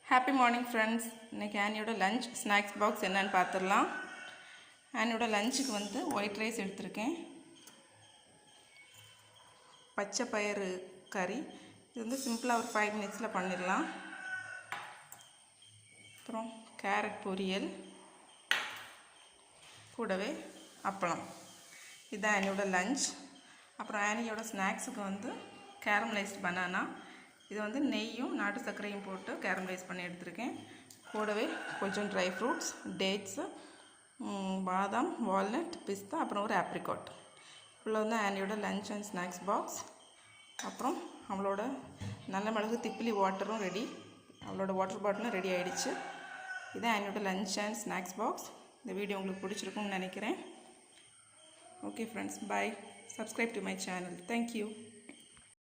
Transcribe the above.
Happy morning friends. இன்றைக்கி ஆனியோட lunch snacks box என்னன்னு பார்த்துடலாம். ஆனியோட லஞ்சுக்கு வந்து ஒயிட் ரைஸ் எடுத்திருக்கேன், பச்சை பயிறு கறி. இது வந்து சிம்பிளாக ஒரு 5 மினிட்ஸில் பண்ணிடலாம். அப்புறம் கேரட் பொரியல், கூடவே அப்பளம். இதுதான் ஆனியோட லஞ்ச். அப்புறம் ஆனியோட ஸ்நாக்ஸுக்கு வந்து கேரமலைஸ்ட் பனானா. இது வந்து நெய்யும் நாட்டு சர்க்கரையும் போட்டு கேரமலைஸ் பண்ணி எடுத்திருக்கேன். கூடவே கொஞ்சம் ட்ரை ஃப்ரூட்ஸ், டேட்ஸு, பாதாம், வால்நட், பிஸ்தா, அப்புறம் ஒரு ஆப்ரிகாட். இவ்வளோ வந்து ஆனியோட லஞ்ச் அண்ட் ஸ்நாக்ஸ் பாக்ஸ். அப்புறம் அவளோட நல்ல மிளகு திப்பிலி வாட்டரும் ரெடி. அவளோட வாட்டர் பாட்டிலும் ரெடி ஆகிடுச்சு. இதான் ஆனியோட லஞ்ச் அண்ட் ஸ்நாக்ஸ் பாக்ஸ். இந்த வீடியோ உங்களுக்கு பிடிச்சிருக்கும்னு நினைக்கிறேன். Okay friends, bye. Subscribe to my channel. Thank you.